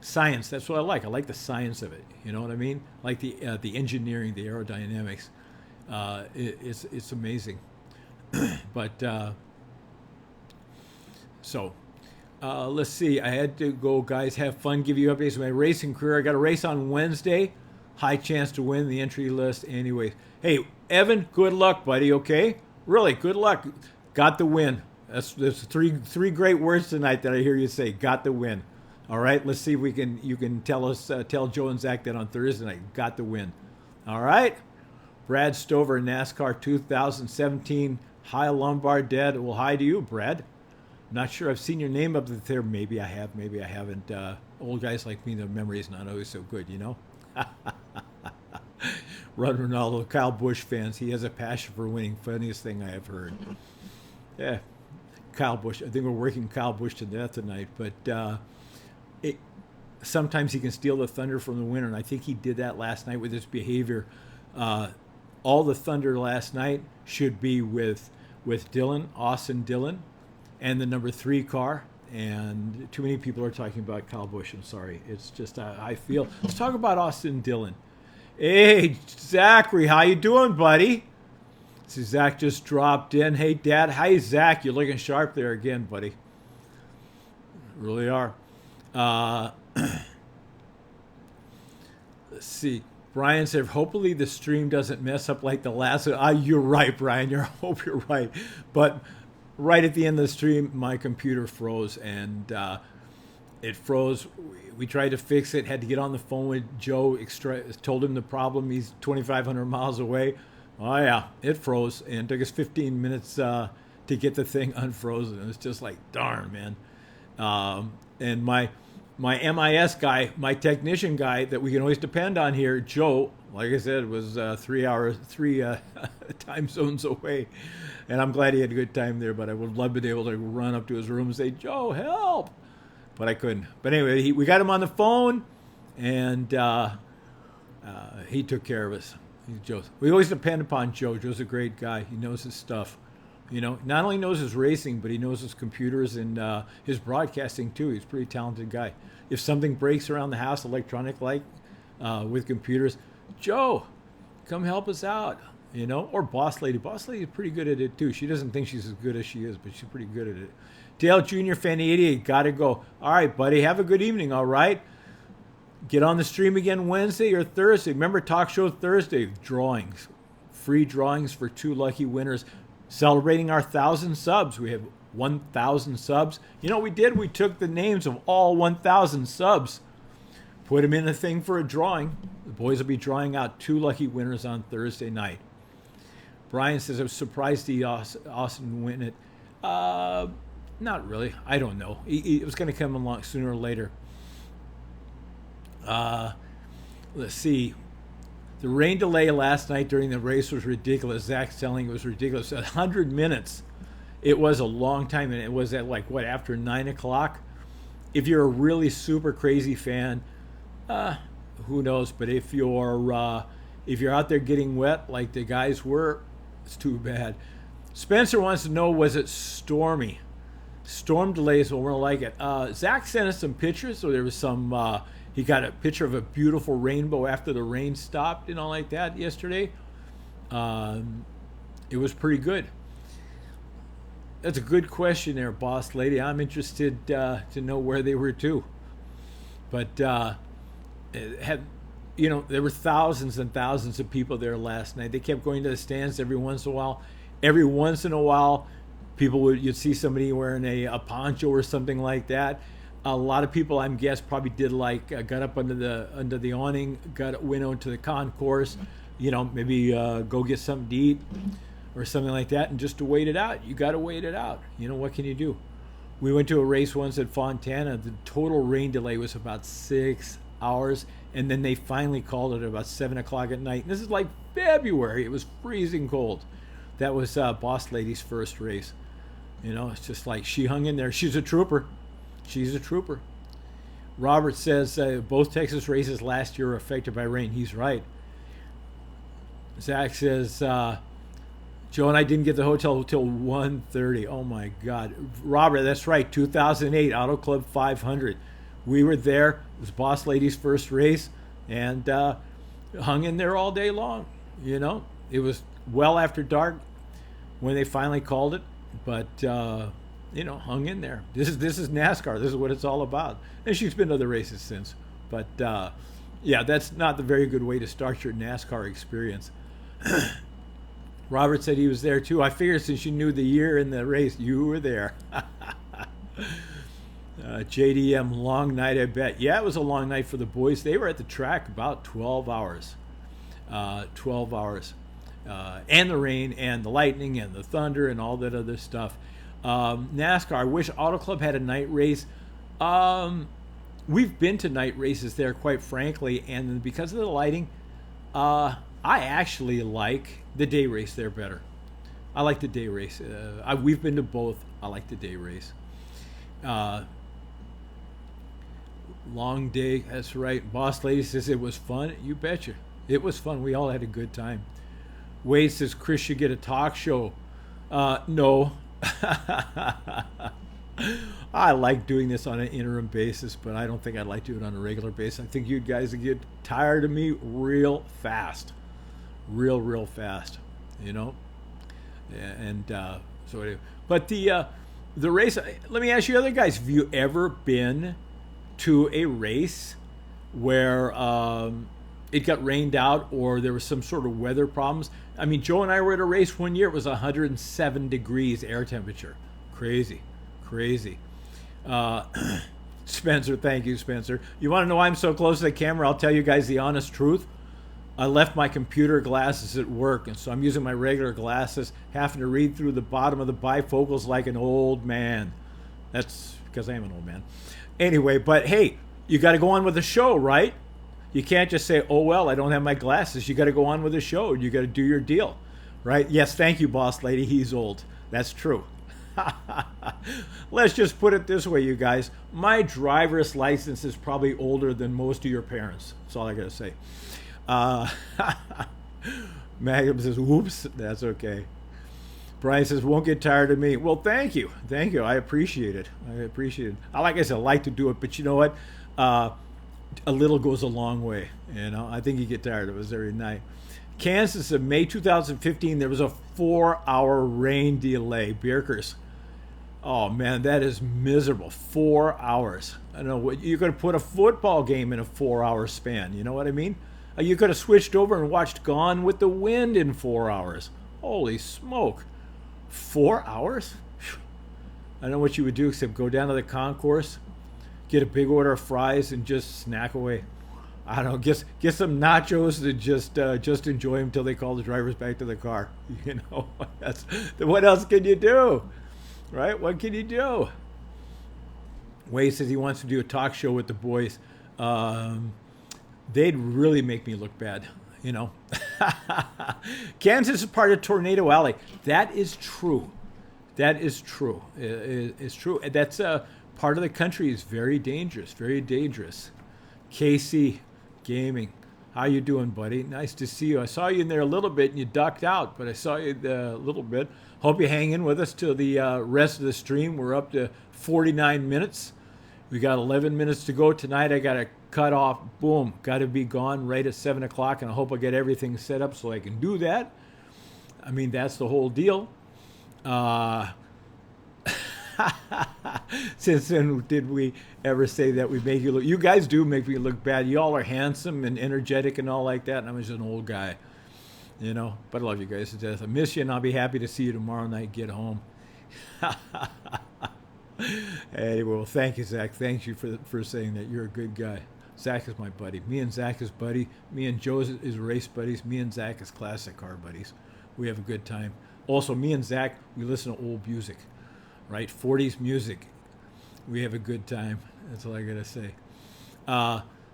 Science. That's what I like. I like the science of it. You know what I mean? Like the engineering, the aerodynamics. It's amazing. But let's see. I had to go, guys. Have fun. Give you updates of my racing career. I got a race on Wednesday. High chance to win the entry list. Anyways, hey Evan, good luck, buddy. Okay, really good luck. Got the win. That's three great words tonight that I hear you say. Got the win. All right. Let's see if you can tell Joe and Zach that on Thursday night. Got the win. All right. Brad Stover, NASCAR 2017. Hi, Lombard Dad. Well, hi to you, Brad. Not sure I've seen your name up there. Maybe I have. Maybe I haven't. Old guys like me, the memory is not always so good, you know? Run Ronaldo, Kyle Busch fans. He has a passion for winning. Funniest thing I have heard. Yeah, Kyle Busch. I think we're working Kyle Busch to death tonight. But sometimes he can steal the thunder from the winner, and I think he did that last night with his behavior. All the thunder last night should be with Dillon, Austin Dillon, and the number 3 car. And too many people are talking about Kyle Busch. I'm sorry. It's just I feel. Let's talk about Austin Dillon. Hey, Zachary, how you doing, buddy? See, Zach just dropped in. Hey, Dad. Hi, Zach. You're looking sharp there again, buddy. Really are. Let's see. Brian said, hopefully the stream doesn't mess up like the last one. You're right, Brian. I hope you're right. But right at the end of the stream, my computer froze, and it froze. We tried to fix it, had to get on the phone with Joe, told him the problem. He's 2,500 miles away. Oh, yeah, it froze, and it took us 15 minutes to get the thing unfrozen. It was just like, darn, man. And my MIS guy, my technician guy that we can always depend on here, Joe, like I said, was 3 time zones away. And I'm glad he had a good time there, but I would love to be able to run up to his room and say, Joe, help. But I couldn't. But anyway, we got him on the phone, and he took care of us. We always depend upon Joe. Joe's a great guy. He knows his stuff. You know, not only knows his racing, but he knows his computers and his broadcasting, too. He's a pretty talented guy. If something breaks around the house, electronic-like, with computers, Joe, come help us out. You know, or Boss Lady. Boss Lady is pretty good at it, too. She doesn't think she's as good as she is, but she's pretty good at it. Dale Jr., Fanny 88, got to go. All right, buddy, have a good evening, all right? Get on the stream again Wednesday or Thursday. Remember, Talk Show Thursday, drawings. Free drawings for 2 lucky winners. Celebrating our 1,000 subs. We have 1,000 subs. You know what we did? We took the names of all 1,000 subs, put them in the thing for a drawing. The boys will be drawing out 2 lucky winners on Thursday night. Brian says, I was surprised to see Austin win it. Not really. I don't know. It was going to come along sooner or later. Let's see. The rain delay last night during the race was ridiculous. Zach's telling it was ridiculous. 100 minutes. It was a long time, and it was at after 9 o'clock? If you're a really super crazy fan, who knows? But if you're out there getting wet like the guys were, it's too bad. Spencer wants to know, was it stormy? Storm delays will like it. Zach sent us some pictures, so there was some. He got a picture of a beautiful rainbow after the rain stopped and all like that yesterday. It was pretty good. That's a good question there, Boss Lady. I'm interested to know where they were too. But there were thousands and thousands of people there last night. They kept going to the stands every once in a while. Every once in a while, you'd see somebody wearing a poncho or something like that. A lot of people, I'm guess, probably did got up under the awning, went out to the concourse, maybe go get something to eat or something like that, and just to wait it out. You got to wait it out. What can you do? We went to a race once at Fontana. The total rain delay was about 6 hours, and then they finally called it about 7 o'clock at night. And this is like February. It was freezing cold. That was Boss Lady's first race. You know, it's just like she hung in there. She's a trooper. She's a trooper. Robert says both Texas races last year were affected by rain. He's right. Zach says Joe and I didn't get the hotel until 1:30. Oh my God, Robert, that's right. 2008 Auto Club 500. We were there. It was Boss Lady's first race, and hung in there all day long. You know, it was well after dark when they finally called it, but you know, hung in there. This is NASCAR. This is what it's all about. And she's been to the races since, but yeah, that's not the very good way to start your NASCAR experience. Robert said he was there too. I figured since you knew the year in the race, you were there. JDM, long night, I bet. Yeah, it was a long night for the boys. They were at the track about 12 hours. 12 hours. And the rain and the lightning and the thunder and all that other stuff. NASCAR, I wish Auto Club had a night race. We've been to night races there, quite frankly, and because of the lighting, I actually like the day race there better. I like the day race. We've been to both. I like the day race. Long day, that's right. Boss Lady says it was fun. You betcha. It was fun. We all had a good time. Wade says Chris should get a talk show. No. I like doing this on an interim basis, but I don't think I'd like to do it on a regular basis. I think you guys would get tired of me real fast. Real fast, you know? And so anyway. But the race, let me ask you other guys, have you ever been to a race where it got rained out or there was some sort of weather problems? I mean, Joe and I were at a race one year. It was 107 degrees air temperature. Crazy. Spencer, thank you, Spencer. You want to know why I'm so close to the camera? I'll tell you guys the honest truth. I left my computer glasses at work, and so I'm using my regular glasses, having to read through the bottom of the bifocals like an old man. That's because I am an old man. Anyway, but hey, you got to go on with the show, right? You can't just say, oh, well, I don't have my glasses. You got to go on with the show. You got to do your deal, right? Yes, thank you, Boss Lady. He's old. That's true. Let's just put it this way, you guys. My driver's license is probably older than most of your parents. That's all I got to say. Magnum says, whoops, that's okay. Brian says, won't get tired of me. Well, thank you. I appreciate it. Like I said, I like to do it, but you know what? A little goes a long way. You know, I think you get tired of us every night. Kansas, in May 2015, there was a 4-hour rain delay. Bierkers. Oh, man, that is miserable. 4 hours. I don't know what you're going to put a football game in a 4-hour span. You know what I mean? You could have switched over and watched Gone with the Wind in 4 hours. Holy smoke. 4 hours? I don't know what you would do except go down to the concourse, get a big order of fries, and just snack away. I don't know, get some nachos and just enjoy them until they call the drivers back to the car. You know, what else can you do? Right? What can you do? Wade says he wants to do a talk show with the boys. They'd really make me look bad, you know. Kansas is part of Tornado Alley. That is true. It's true. That's part of the country is very dangerous. KC Gaming. How you doing, buddy? Nice to see you. I saw you in there a little bit and you ducked out, but I saw you a little bit. Hope you hang in with us till the rest of the stream. We're up to 49 minutes. We got 11 minutes to go tonight. I got to cut off. Boom. Got to be gone right at 7 o'clock, and I hope I get everything set up so I can do that. I mean, that's the whole deal. Since when did we ever say that we make you look? You guys do make me look bad. You all are handsome and energetic and all like that, and I'm just an old guy, you know. But I love you guys to death. I miss you, and I'll be happy to see you tomorrow night. Get home. Anyway, well, thank you, Zach. Thank you for saying that. You're a good guy. Zach is my buddy. Me and Zach is buddy. Me and Joe is race buddies. Me and Zach is classic car buddies. We have a good time. Also, me and Zach, we listen to old music, right? 40s music. We have a good time. That's all I got to say.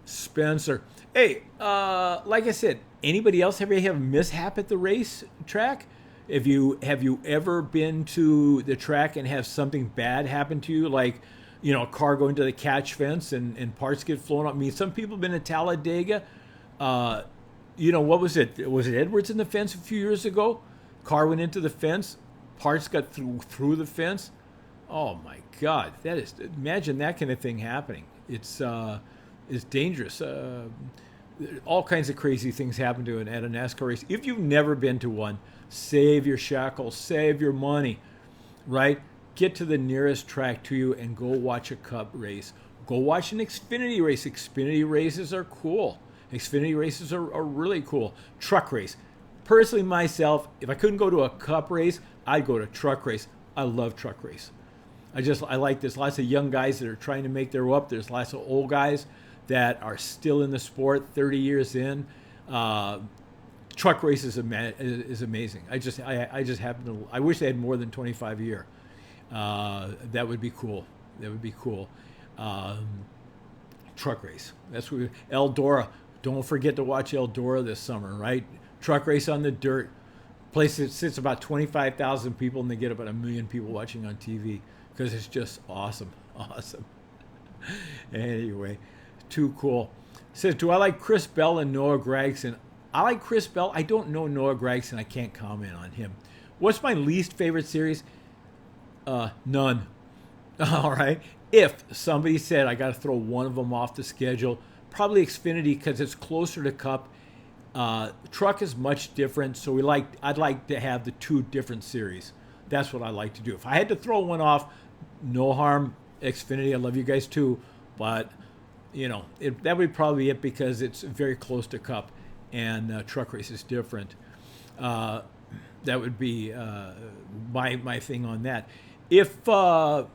Spencer. Hey, like I said, anybody else ever have a mishap at the race track? Have you ever been to the track and have something bad happen to you, like a car going to the catch fence and parts get flown up? I mean, some people have been to Talladega. What was it? Was it Edwards in the fence a few years ago? Car went into the fence, parts got through the fence. Oh my God, imagine that kind of thing happening. It's dangerous. All kinds of crazy things happen at a NASCAR race. If you've never been to one, save your shackles, save your money, right? Get to the nearest track to you and go watch a Cup race. Go watch an Xfinity race. Xfinity races are cool. Xfinity races are really cool. Truck race. Personally, myself, if I couldn't go to a Cup race, I'd go to truck race. I love truck race. I like this. Lots of young guys that are trying to make their way up. There's lots of old guys that are still in the sport 30 years in. Truck race is amazing. I wish they had more than 25 a year. That would be cool. Truck race. That's what Eldora. Don't forget to watch Eldora this summer, right? Truck race on the dirt. Place that sits about 25,000 people, and they get about 1 million people watching on TV because it's just awesome. Anyway, too cool. Says, do I like Chris Bell and Noah Gragson? I like Chris Bell. I don't know Noah Gragson. I can't comment on him. What's my least favorite series? None. All right. If somebody said I got to throw one of them off the schedule, probably Xfinity because it's closer to Cup. Truck is much different, so I'd like to have the two different series. That's what I like to do. If I had to throw one off, no harm, Xfinity. I love you guys too, but that would probably be it because it's very close to Cup, and truck race is different. That would be my thing on that. If Eldora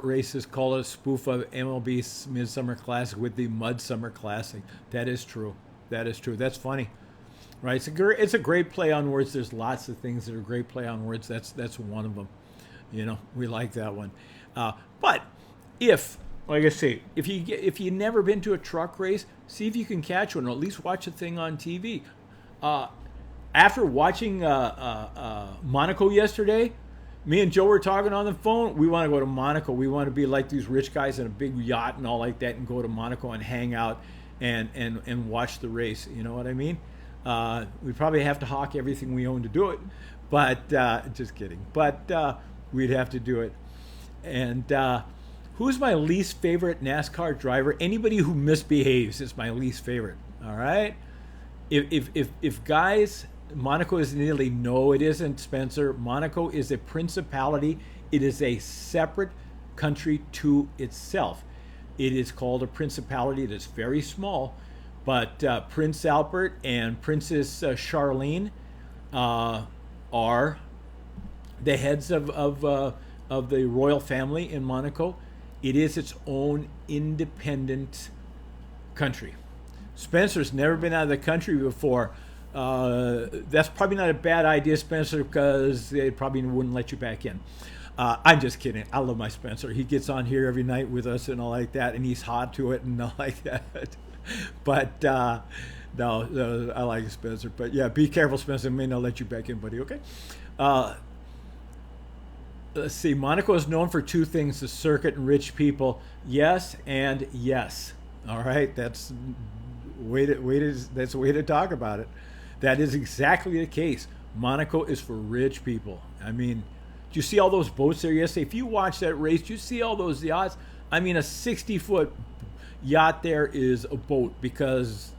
races call it a spoof of MLB Midsummer Classic with the Mud Summer Classic, that is true. That's funny, right? It's a great play on words. There's lots of things that are great play on words. That's one of them. We like that one. But like I say, if you've never been to a truck race, see if you can catch one, or at least watch a thing on TV. After watching Monaco yesterday, me and Joe were talking on the phone. We want to go to Monaco. We want to be like these rich guys in a big yacht and all like that, and go to Monaco and hang out and watch the race. You know what I mean? We probably have to hawk everything we own to do it, but just kidding. But we'd have to do it. And who's my least favorite NASCAR driver? Anybody who misbehaves is my least favorite. All right. If guys, Monaco is in Italy. No, it isn't, Spencer. Monaco is a principality. It is a separate country to itself. It is called a principality. It is very small, but Prince Albert and Princess Charlene are the heads of the royal family in Monaco. It is its own independent country. Spencer's never been out of the country before. That's probably not a bad idea, Spencer, because they probably wouldn't let you back in. I'm just kidding. I love my Spencer. He gets on here every night with us and all like that, and he's hot to it and all like that. But no, I like Spencer. But yeah, be careful, Spencer. They may not let you back in, buddy. Okay. Let's see. Monaco is known for two things: the circuit and rich people. Yes and yes. All right. That's a way to talk about it. That is exactly the case. Monaco is for rich people. I mean, do you see all those boats there yesterday? If you watch that race, do you see all those yachts? I mean, a 60-foot yacht there is a boat, because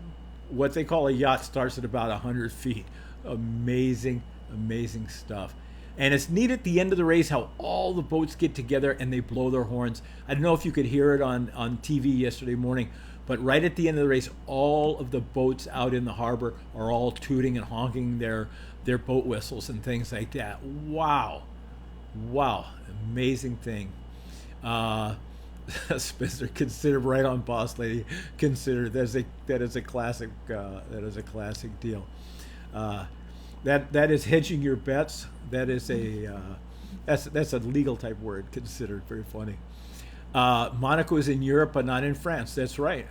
what they call a yacht starts at about 100 feet. Amazing stuff. And it's neat at the end of the race how all the boats get together and they blow their horns. I don't know if you could hear it on TV yesterday morning, but right at the end of the race, all of the boats out in the harbor are all tooting and honking their boat whistles and things like that. Wow. Amazing thing. Spencer, consider right on, boss lady. Consider that is a classic deal. That is hedging your bets. That is that's a legal type word. Considered. Very funny. Monaco is in Europe, but not in France. That's right.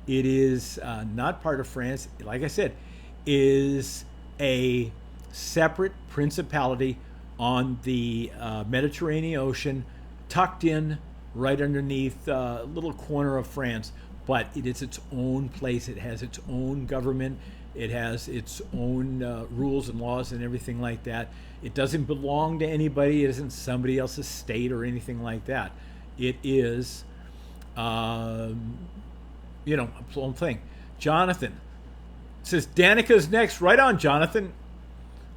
It is not part of France. Like I said, is a separate principality on the Mediterranean Ocean, tucked in right underneath a little corner of France. But it is its own place. It has its own government. It has its own rules and laws and everything like that. It doesn't belong to anybody. It isn't somebody else's state or anything like that. It is, a own thing. Jonathan says Danica's next. Right on, Jonathan.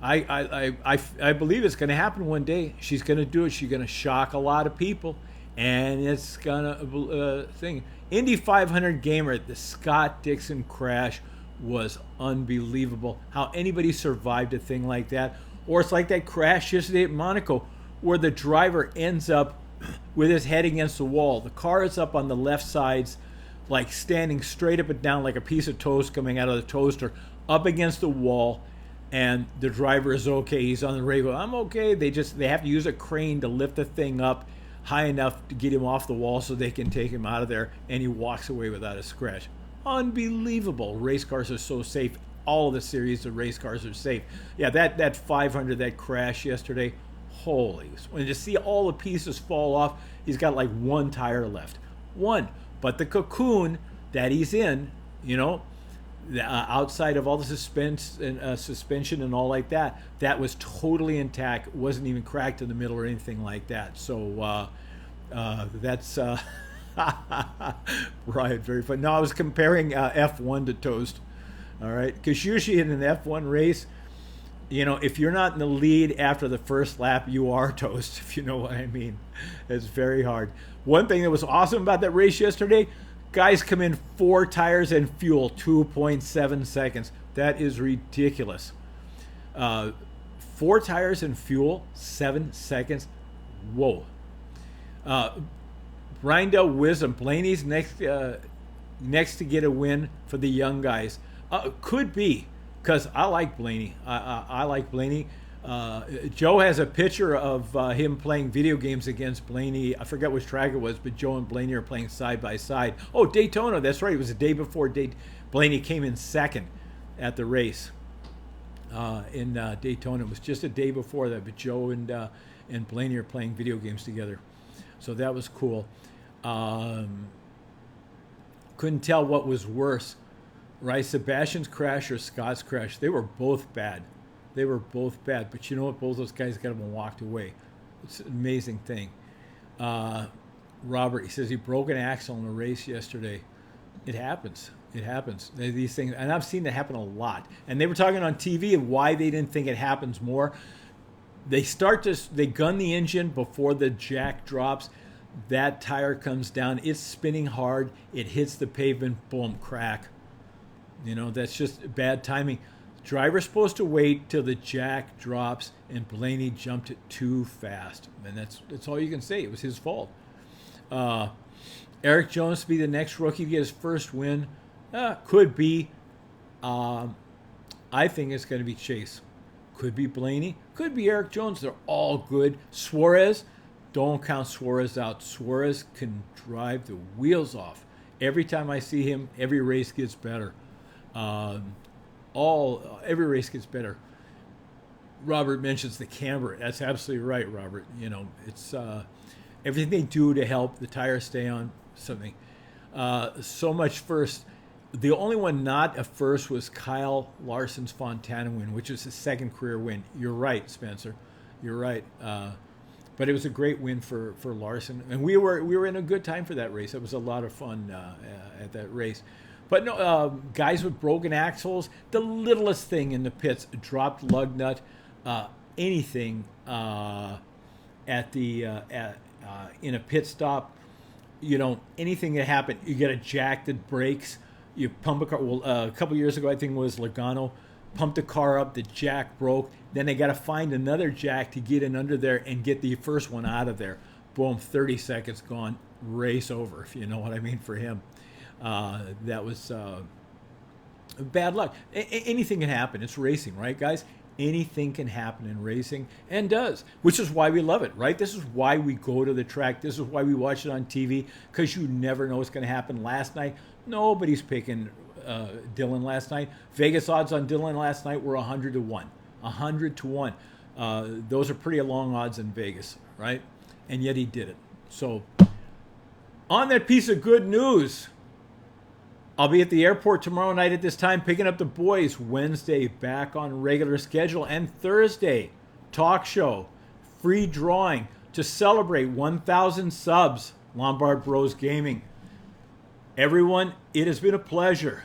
I believe it's going to happen one day. She's going to do it. She's going to shock a lot of people, and it's going to thing. Indy 500 gamer, the Scott Dixon crash was unbelievable. How anybody survived a thing like that. Or it's like that crash yesterday at Monaco where the driver ends up with his head against the wall. The car is up on the left sides, like standing straight up and down like a piece of toast coming out of the toaster, up against the wall, and the driver is okay. He's on the radio. I'm okay. They have to use a crane to lift the thing up high enough to get him off the wall so they can take him out of there, and he walks away without a scratch. Unbelievable. Race cars are so safe. All of the series of race cars are safe. Yeah, that 500, that crash yesterday, holy. When you see all the pieces fall off, he's got like one tire left. One. But the cocoon that he's in, outside of all the suspension and all like that, that was totally intact. Wasn't even cracked in the middle or anything like that. So that's right, very fun. No, I was comparing F1 to toast. All right, because usually in an F1 race, if you're not in the lead after the first lap, you are toast, if you know what I mean. It's very hard. One thing that was awesome about that race yesterday, guys come in 4 tires and fuel, 2.7 seconds. That is ridiculous. 4 tires and fuel, 7 seconds. Whoa. Bryndell Wisdom, Blaney's next to get a win for the young guys. Could be, because I like Blaney. I like Blaney. Joe has a picture of him playing video games against Blaney. I forget which track it was, but Joe and Blaney are playing side by side. Oh, Daytona, that's right. It was the day before Blaney came in second at the race in Daytona. It was just a day before that, but Joe and Blaney are playing video games together. So that was cool. Couldn't tell what was worse, right? Sebastian's crash or Scott's crash. They were both bad. But you know what? Both those guys got up and walked away. It's an amazing thing. Robert, he says he broke an axle in a race yesterday. It happens. These things, and I've seen it happen a lot. And they were talking on TV of why they didn't think it happens more. They gun the engine before the jack drops. That tire comes down. It's spinning hard. It hits the pavement. Boom, crack. That's just bad timing. Driver's supposed to wait till the jack drops, and Blaney jumped it too fast. And that's all you can say. It was his fault. Eric Jones to be the next rookie to get his first win. Could be. I think it's going to be Chase. Could be Blaney. Could be Eric Jones. They're all good. Suarez, don't count Suarez out. Suarez can drive the wheels off. Every time I see him, every race gets better. Every race gets better. Robert mentions the camber. That's absolutely right, Robert. It's everything they do to help the tires stay on something. So much first. The only one not a first was Kyle Larson's Fontana win, which is his second career win. You're right, Spencer. You're right. But it was a great win for Larson, and we were in a good time for that race. It was a lot of fun at that race. But no, guys with broken axles, the littlest thing in the pits, dropped lug nut, anything at the in a pit stop, anything that happened. You get a jack that breaks. You pump a car. Well, a couple years ago, I think it was Logano, pumped the car up. The jack broke. Then they got to find another jack to get in under there and get the first one out of there. Boom, 30 seconds gone. Race over, if you know what I mean, for him. That was bad luck. Anything can happen. It's racing, right, guys? Anything can happen in racing, and does, which is why we love it, right? This is why we go to the track. This is why we watch it on TV, because you never know what's going to happen. Last night, nobody's picking Dillon last night. Vegas odds on Dillon last night were 100 to 1. 100 to 1. Those are pretty long odds in Vegas, right? And yet he did it. So, on that piece of good news, I'll be at the airport tomorrow night at this time picking up the boys. Wednesday, back on regular schedule. And Thursday, talk show, free drawing to celebrate 1,000 subs, Lombard Bros Gaming. Everyone, it has been a pleasure.